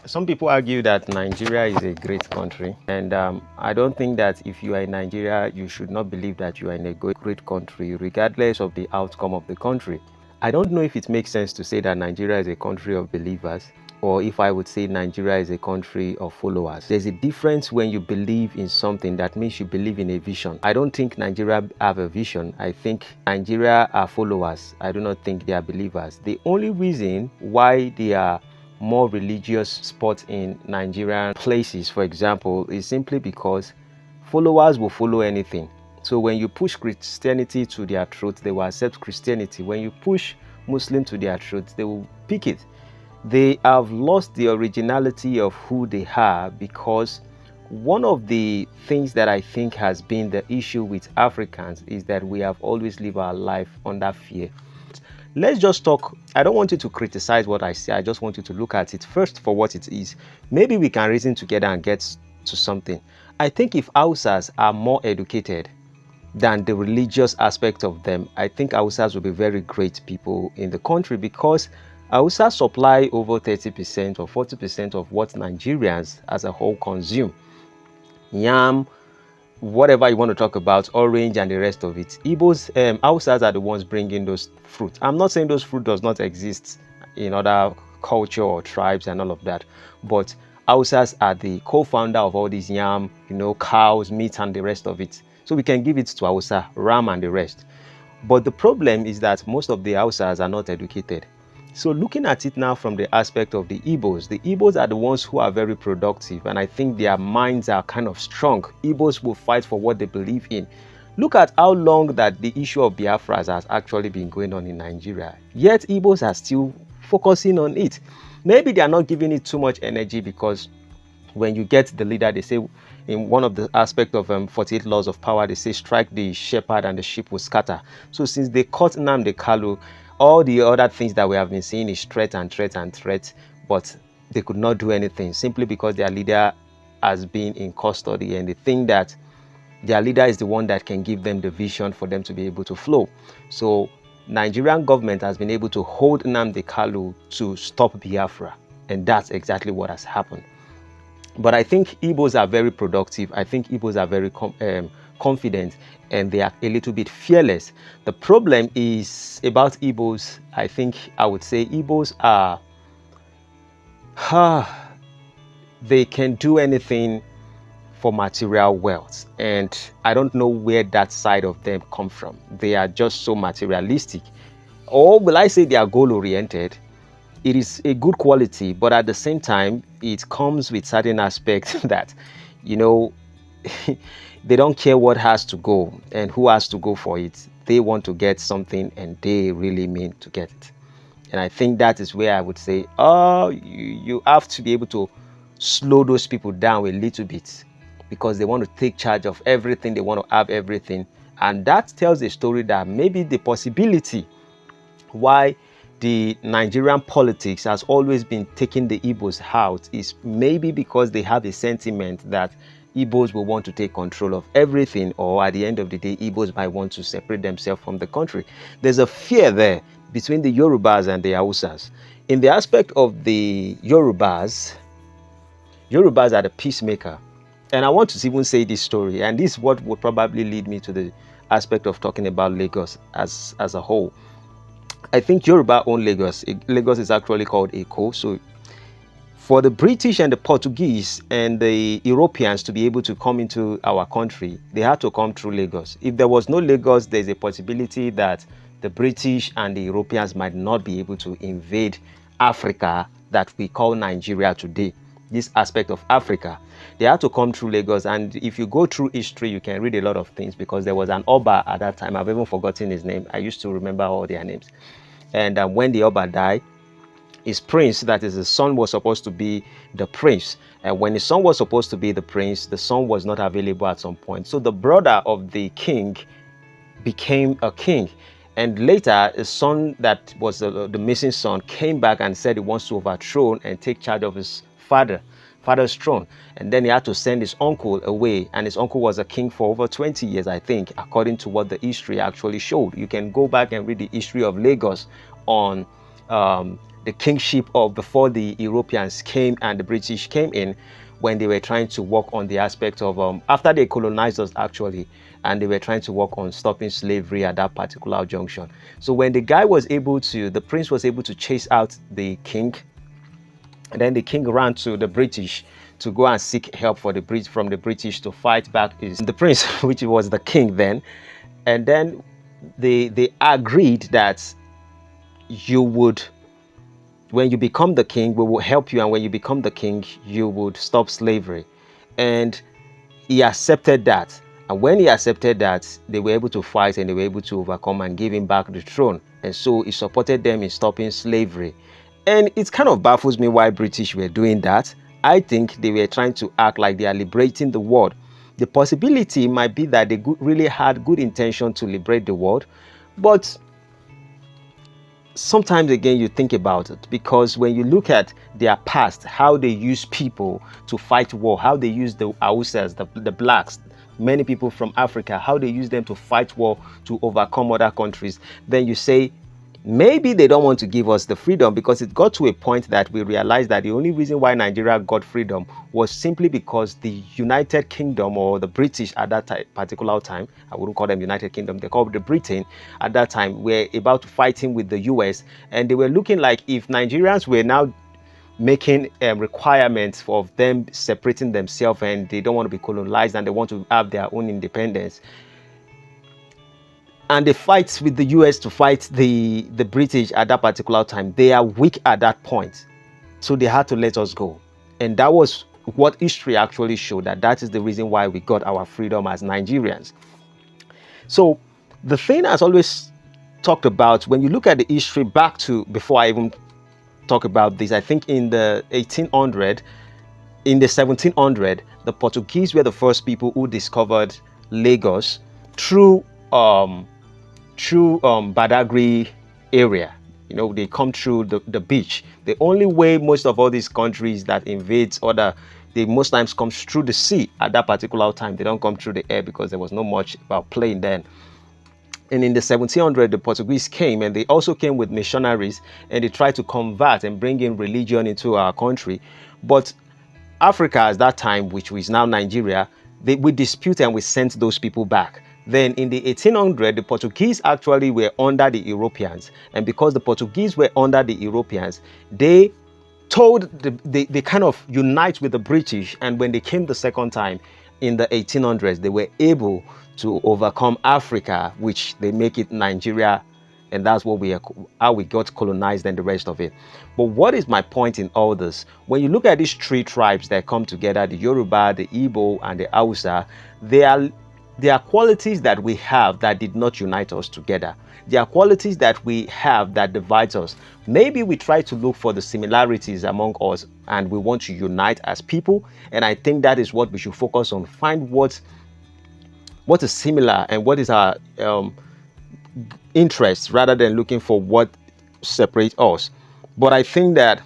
Some people argue that Nigeria is a great country, and I don't think that if you are in Nigeria, you should not believe that you are in a great country, regardless of the outcome of the country. I don't know if it makes sense to say that Nigeria is a country of believers, or if I would say Nigeria is a country of followers. There's a difference when you believe in something. That means you believe in a vision. I don't think Nigeria have a vision. I think Nigeria are followers. I do not think they are believers. The only reason why they are more religious spots in Nigerian places, for example, is simply because followers will follow anything. So when you push Christianity to their throat, they will accept Christianity. When you push Muslim to their throat, they will pick it. They have lost the originality of who they are, because one of the things that I think has been the issue with Africans is that we have always lived our life under fear. Let's just talk. I don't want you to criticize what I say. I just want you to look at it first for what it is. Maybe we can reason together and get to something. I think if Hausas are more educated than the religious aspect of them, I think Hausas will be very great people in the country, because Hausas supply over 30% or 40% of what Nigerians as a whole consume. Yam, whatever you want to talk about, orange and the rest of it. Igbos, Hausas are the ones bringing those fruit. I'm not saying those fruit does not exist in other culture or tribes and all of that, but Hausas are the co-founder of all these yam, cows, meat and the rest of it. So we can give it to Hausa, ram and the rest. But the problem is that most of the Hausas are not educated. So looking at it now from the aspect of the Igbos are the ones who are very productive, and I think their minds are kind of strong. Igbos will fight for what they believe in. Look at how long that the issue of Biafra has actually been going on in Nigeria, yet Igbos are still focusing on it. Maybe they are not giving it too much energy, because when you get the leader, they say in one of the aspects of 48 laws of power, they say strike the shepherd and the sheep will scatter. So since they caught Nnamdi Kalu, all the other things that we have been seeing is threat and threat and threat, but they could not do anything simply because their leader has been in custody, and they think that their leader is the one that can give them the vision for them to be able to flow. So Nigerian government has been able to hold Nnamdi Kalu to stop Biafra, and that's exactly what has happened. But I think Igbos are very productive. I think Igbos are very confident, and they are a little bit fearless. The problem is about Igbos. I think I would say Igbos are, they can do anything for material wealth, and I don't know where that side of them come from. They are just so materialistic, or will I say they are goal oriented? It is a good quality, but at the same time, it comes with certain aspects that, they don't care what has to go and who has to go for it. They want to get something, and they really mean to get it. And I think that is where I would say, you have to be able to slow those people down a little bit, because they want to take charge of everything. They want to have everything. And that tells a story that maybe the possibility why the Nigerian politics has always been taking the Igbos out is maybe because they have a sentiment that Igbos will want to take control of everything, or at the end of the day, Igbos might want to separate themselves from the country. There's a fear there between the Yorubas and the Hausas. In the aspect of the Yorubas are the peacemaker. And I want to even say this story, and this is what would probably lead me to the aspect of talking about Lagos as a whole. I think Yoruba own Lagos. Lagos is actually called Eko. So for the British and the Portuguese and the Europeans to be able to come into our country, they had to come through Lagos. If there was no Lagos, there's a possibility that the British and the Europeans might not be able to invade Africa that we call Nigeria today. This aspect of Africa, they had to come through Lagos. And if you go through history, you can read a lot of things, because there was an Oba at that time. I've even forgotten his name. I used to remember all their names. And when the Oba died, his prince, that is his son, was supposed to be the prince. And when his son was supposed to be the prince, the son was not available at some point. So the brother of the king became a king. And later, his son, that was the missing son, came back and said he wants to overthrow and take charge of his father's throne. And then he had to send his uncle away, and his uncle was a king for over 20 years, I think, according to what the history actually showed. You can go back and read the history of Lagos on the kingship of before the Europeans came and the British came in, when they were trying to work on the aspect of after they colonized us actually, and they were trying to work on stopping slavery at that particular junction. So when the prince was able to chase out the king, and then the king ran to the British to go and seek help from the British to fight back the prince, which was the king then. And then they agreed that when you become the king, we will help you, and when you become the king, you would stop slavery. And he accepted that. And when he accepted that, they were able to fight and they were able to overcome and give him back the throne. And so he supported them in stopping slavery. And it kind of baffles me why British were doing that. I think they were trying to act like they are liberating the world. The possibility might be that they really had good intention to liberate the world, but sometimes again you think about it, because when you look at their past, how they use people to fight war, how they use the Hausas, the blacks, many people from Africa, how they use them to fight war to overcome other countries, then you say maybe they don't want to give us the freedom, because it got to a point that we realized that the only reason why Nigeria got freedom was simply because the United Kingdom, or the British at that particular time, I wouldn't call them United Kingdom, they called the Britain at that time, were about to fight in with the US, and they were looking like if Nigerians were now making requirements of them separating themselves and they don't want to be colonized and they want to have their own independence, and they fight with the US to fight the British at that particular time, they are weak at that point. So they had to let us go. And that was what history actually showed, that is the reason why we got our freedom as Nigerians. So the thing has always talked about, when you look at the history back to before I even talk about this, I think in the 1700, the Portuguese were the first people who discovered Lagos through Badagry area. You know, they come through the beach. The only way most of all these countries that invade they most times come through the sea at that particular time. They don't come through the air because there was not much about plane then. And in the 1700s, the Portuguese came, and they also came with missionaries, and they tried to convert and bring in religion into our country. But Africa at that time, which is now Nigeria, we disputed and we sent those people back. Then in the 1800s, the Portuguese actually were under the Europeans. And because the Portuguese were under the Europeans, they kind of unite with the British. And when they came the second time in the 1800s, they were able to overcome Africa, which they make it Nigeria. And that's how we got colonized and the rest of it. But what is my point in all this? When you look at these three tribes that come together, the Yoruba, the Igbo, and the Hausa, there are qualities that we have that did not unite us together. There are qualities that we have that divides us. Maybe we try to look for the similarities among us and we want to unite as people. And I think that is what we should focus on. Find what is similar and what is our interests, rather than looking for what separates us. But I think that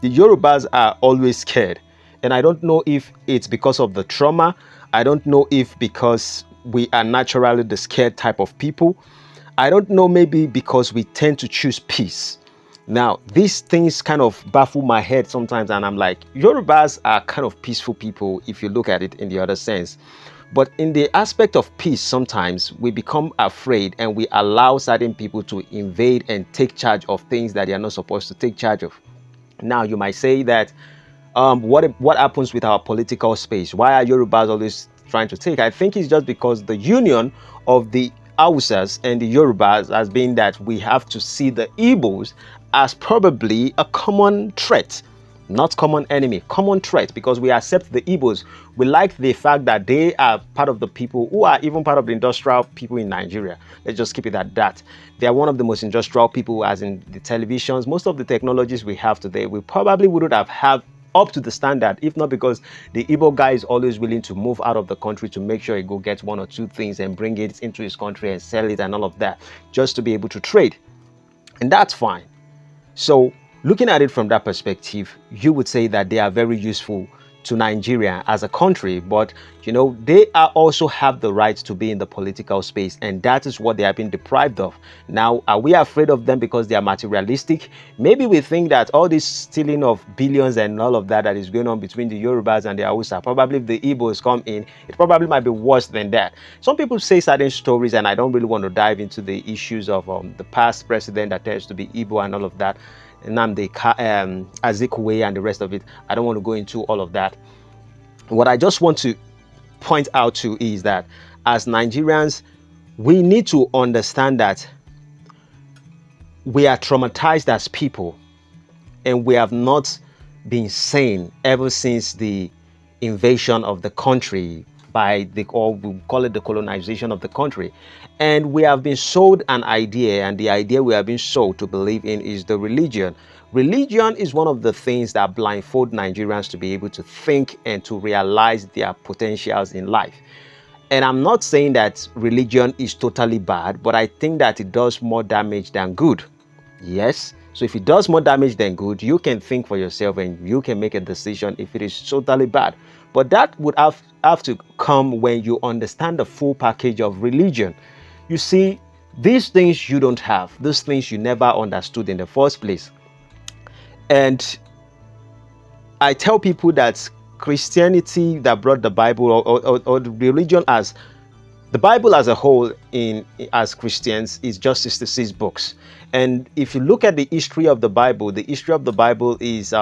the Yorubas are always scared. And I don't know if it's because of the trauma. I don't know if because we are naturally the scared type of people. I don't know, maybe because we tend to choose peace. Now, these things kind of baffle my head sometimes, and I'm like, Yorubas are kind of peaceful people if you look at it in the other sense. But in the aspect of peace, sometimes we become afraid and we allow certain people to invade and take charge of things that they are not supposed to take charge of. Now, you might say that what happens with our political space? Why are Yorubas always trying to take? I think it's just because the union of the Hausas and the Yorubas has been that we have to see the Igbos as probably a common threat, not common enemy, common threat, because we accept the Igbos. We like the fact that they are part of the people who are even part of the industrial people in Nigeria. Let's just keep it at that. They are one of the most industrial people, as in the televisions. Most of the technologies we have today, we probably wouldn't have up to the standard, if not because the Igbo guy is always willing to move out of the country to make sure he go get one or two things and bring it into his country and sell it and all of that, just to be able to trade. And that's fine. So looking at it from that perspective, you would say that they are very useful to Nigeria as a country, but they are also have the right to be in the political space, and that is what they have been deprived of. Now, are we afraid of them because they are materialistic? Maybe we think that all this stealing of billions and all of that is going on between the Yorubas and the Hausa, probably if the Igbos come in, it probably might be worse than that. Some people say certain stories, and I don't really want to dive into the issues of the past president that tends to be Igbo and all of that, Nnamdi Azikiwe and the rest of it. I don't want to go into all of that. What I just want to point out to is that as Nigerians, we need to understand that we are traumatized as people, and we have not been sane ever since the invasion of the country by or we call it the colonization of the country. And we have been sold an idea, and the idea we have been sold to believe in is the religion. Religion is one of the things that blindfold Nigerians to be able to think and to realize their potentials in life. And I'm not saying that religion is totally bad, but I think that it does more damage than good. Yes. So if it does more damage than good, you can think for yourself and you can make a decision if it is totally bad. But that would have to come when you understand the full package of religion. You see, these things you don't have, these things you never understood in the first place. And I tell people that Christianity that brought the Bible or the religion as the Bible as a whole as Christians is just 66 books. And if you look at the history of the Bible is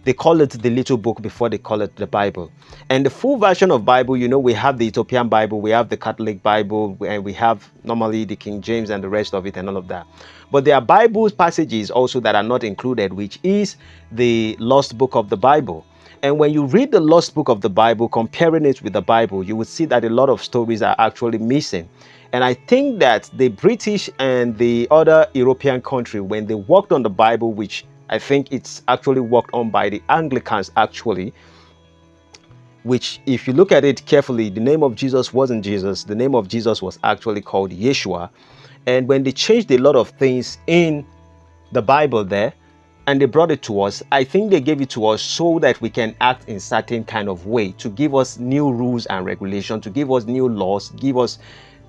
they call it the little book before they call it the Bible. And the full version of Bible, we have the Ethiopian Bible, we have the Catholic Bible, and we have normally the King James and the rest of it and all of that. But there are Bible passages also that are not included, which is the lost book of the Bible. And when you read the lost book of the Bible, comparing it with the Bible, you will see that a lot of stories are actually missing. And I think that the British and the other European country, when they worked on the Bible, which I think it's actually worked on by the Anglicans actually, which if you look at it carefully, the name of Jesus wasn't Jesus. The name of Jesus was actually called Yeshua. And when they changed a lot of things in the Bible there, and they brought it to us, I think they gave it to us so that we can act in certain kind of way, to give us new rules and regulations, to give us new laws, give us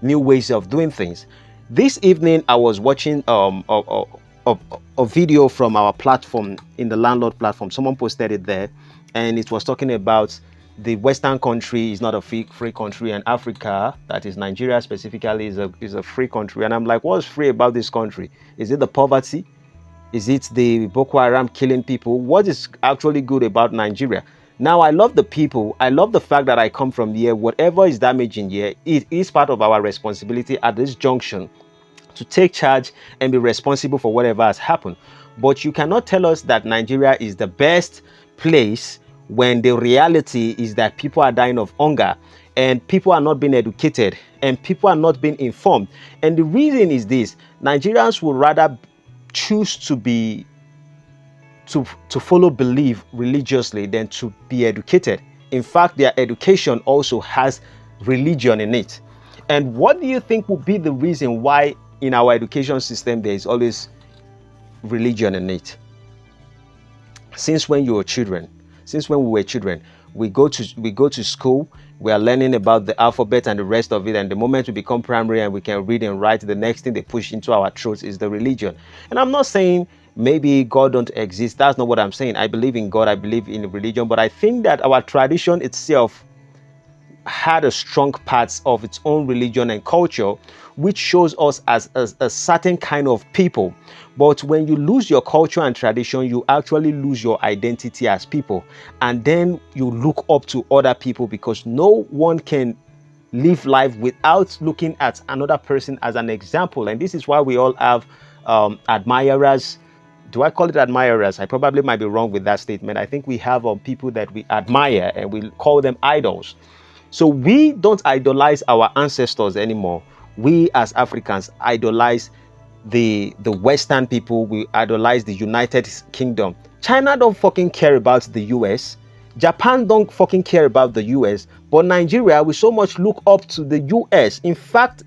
new ways of doing things. This evening, I was watching a video from our platform, in the landlord platform. Someone posted it there, and it was talking about the Western country is not a free country, and Africa, that is Nigeria specifically, is a free country. And I'm like, what's free about this country? Is it the poverty? Is it the Boko Haram killing people? What is actually good about Nigeria? Now, I love the people. I love the fact that I come from here. Whatever is damaging here, it is part of our responsibility at this junction to take charge and be responsible for whatever has happened. But you cannot tell us that Nigeria is the best place when the reality is that people are dying of hunger, and people are not being educated, and people are not being informed. And the reason is this: Nigerians would rather choose to follow belief religiously than to be educated. In fact, their education also has religion in it. And what do you think would be the reason why in our education system there is always religion in it? Since when we were children, we go to school, we are learning about the alphabet and the rest of it, and the moment we become primary and we can read and write, the next thing they push into our throats is the religion. And I'm not saying maybe God don't exist. That's not what I'm saying. I believe in God, I believe in religion, but I think that our tradition itself had a strong parts of its own religion and culture, which shows us as a certain kind of people. But when you lose your culture and tradition, you actually lose your identity as people. And then you look up to other people, because no one can live life without looking at another person as an example. And this is why we all have admirers. Do I call it admirers? I probably might be wrong with that statement. I think we have people that we admire and we call them idols. So we don't idolize our ancestors anymore. We as Africans idolize the Western people. We idolize the United Kingdom. China don't fucking care about the US. Japan don't fucking care about the US. But Nigeria, we so much look up to the US. In fact,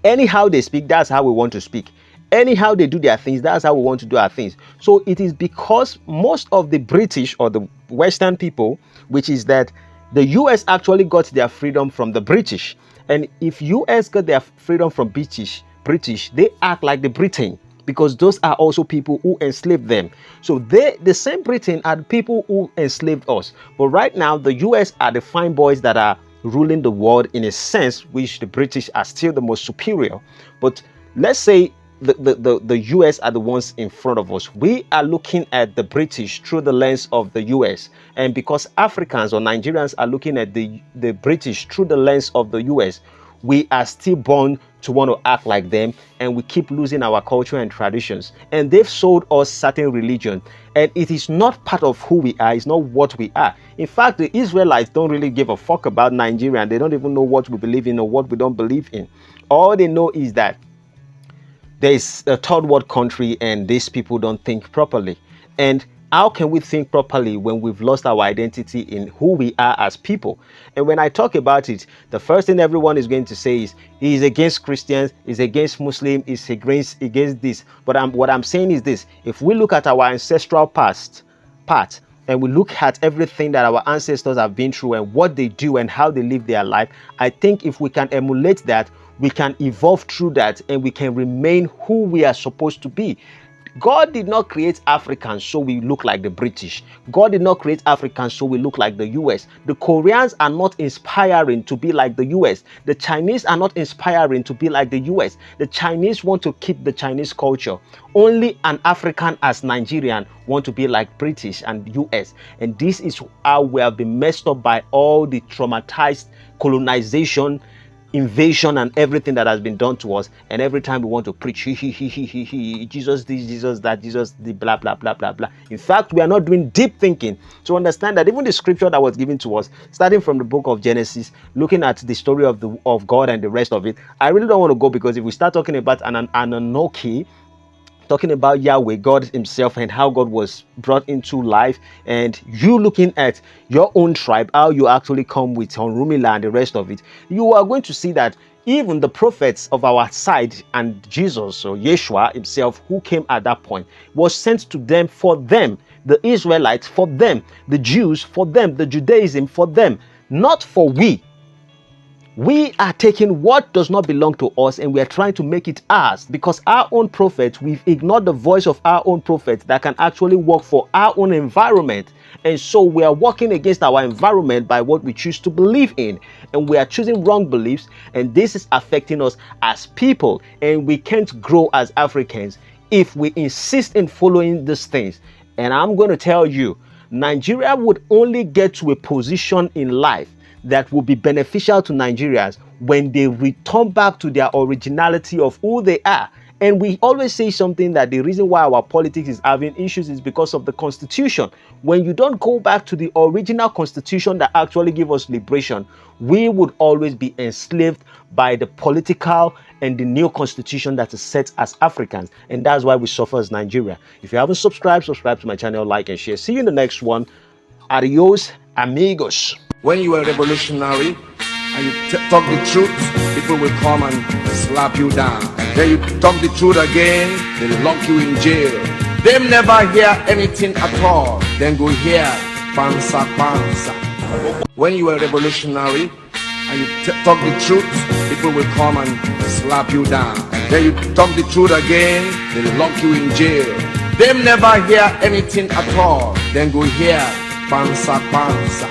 anyhow they speak, that's how we want to speak. anyhow they do their things, that's how we want to do our things. So it is because most of the British or the Western people, which is that the US actually got their freedom from the British. And if US got their freedom from British, they act like the Britain, because those are also people who enslaved them. So the same Britain are the people who enslaved us. But right now, the US are the fine boys that are ruling the world in a sense, which the British are still the most superior. But let's say the US are the ones in front of us. We are looking at the British through the lens of the US. And because Africans or Nigerians are looking at the British through the lens of the US, we are still born to want to act like them, and we keep losing our culture and traditions. And they've sold us certain religion, and it is not part of who we are. It's not what we are. In fact, the Israelites don't really give a fuck about Nigeria, and they don't even know what we believe in or what we don't believe in. All they know is that there is a third world country and these people don't think properly. And how can we think properly when we've lost our identity in who we are as people? And when I talk about it, the first thing everyone is going to say is he's against Christians, he's against Muslims, he's against this. But what I'm saying is this: if we look at our ancestral past, and we look at everything that our ancestors have been through and what they do and how they live their life, I think if we can emulate that, we can evolve through that and we can remain who we are supposed to be. God did not create Africans so we look like the British. God did not create Africans so we look like the US. The Koreans are not inspiring to be like the US. The Chinese are not inspiring to be like the US. The Chinese want to keep the Chinese culture. Only an African as Nigerian want to be like British and US. And this is how we have been messed up by all the traumatized colonization, invasion and everything that has been done to us. And every time we want to preach Jesus this, Jesus that, Jesus the blah blah blah blah blah. In fact, we are not doing deep thinking to understand that even the scripture that was given to us, starting from the book of Genesis, looking at the story of God and the rest of it, I really don't want to go, because if we start talking about an Anoki, talking about Yahweh, God himself, and how God was brought into life, and you looking at your own tribe, how you actually come with Onrumila and the rest of it, you are going to see that even the prophets of our side and Jesus or Yeshua himself, who came at that point, was sent to them for them, the Israelites for them, the Jews for them, the Judaism for them, not for we. We are taking what does not belong to us and we are trying to make it ours, because our own prophets, we've ignored the voice of our own prophets that can actually work for our own environment. And so we are working against our environment by what we choose to believe in, and we are choosing wrong beliefs, and this is affecting us as people, and we can't grow as Africans if we insist in following these things. And I'm going to tell you, Nigeria would only get to a position in life that will be beneficial to Nigerians when they return back to their originality of who they are. And we always say something, that the reason why our politics is having issues is because of the constitution. When you don't go back to the original constitution that actually gave us liberation, we would always be enslaved by the political and the new constitution that is set as Africans. And that's why we suffer as Nigeria. If you haven't subscribed to my channel, like and share. See you in the next one. Adios, amigos. When you are revolutionary and you talk the truth, people will come and slap you down. Then you talk the truth again, they lock you in jail. They never hear anything at all. Then go hear pansa pansa. When you are revolutionary and you talk the truth, people will come and slap you down. Then you talk the truth again, they lock you in jail. They never hear anything at all. Then go hear pansa pansa.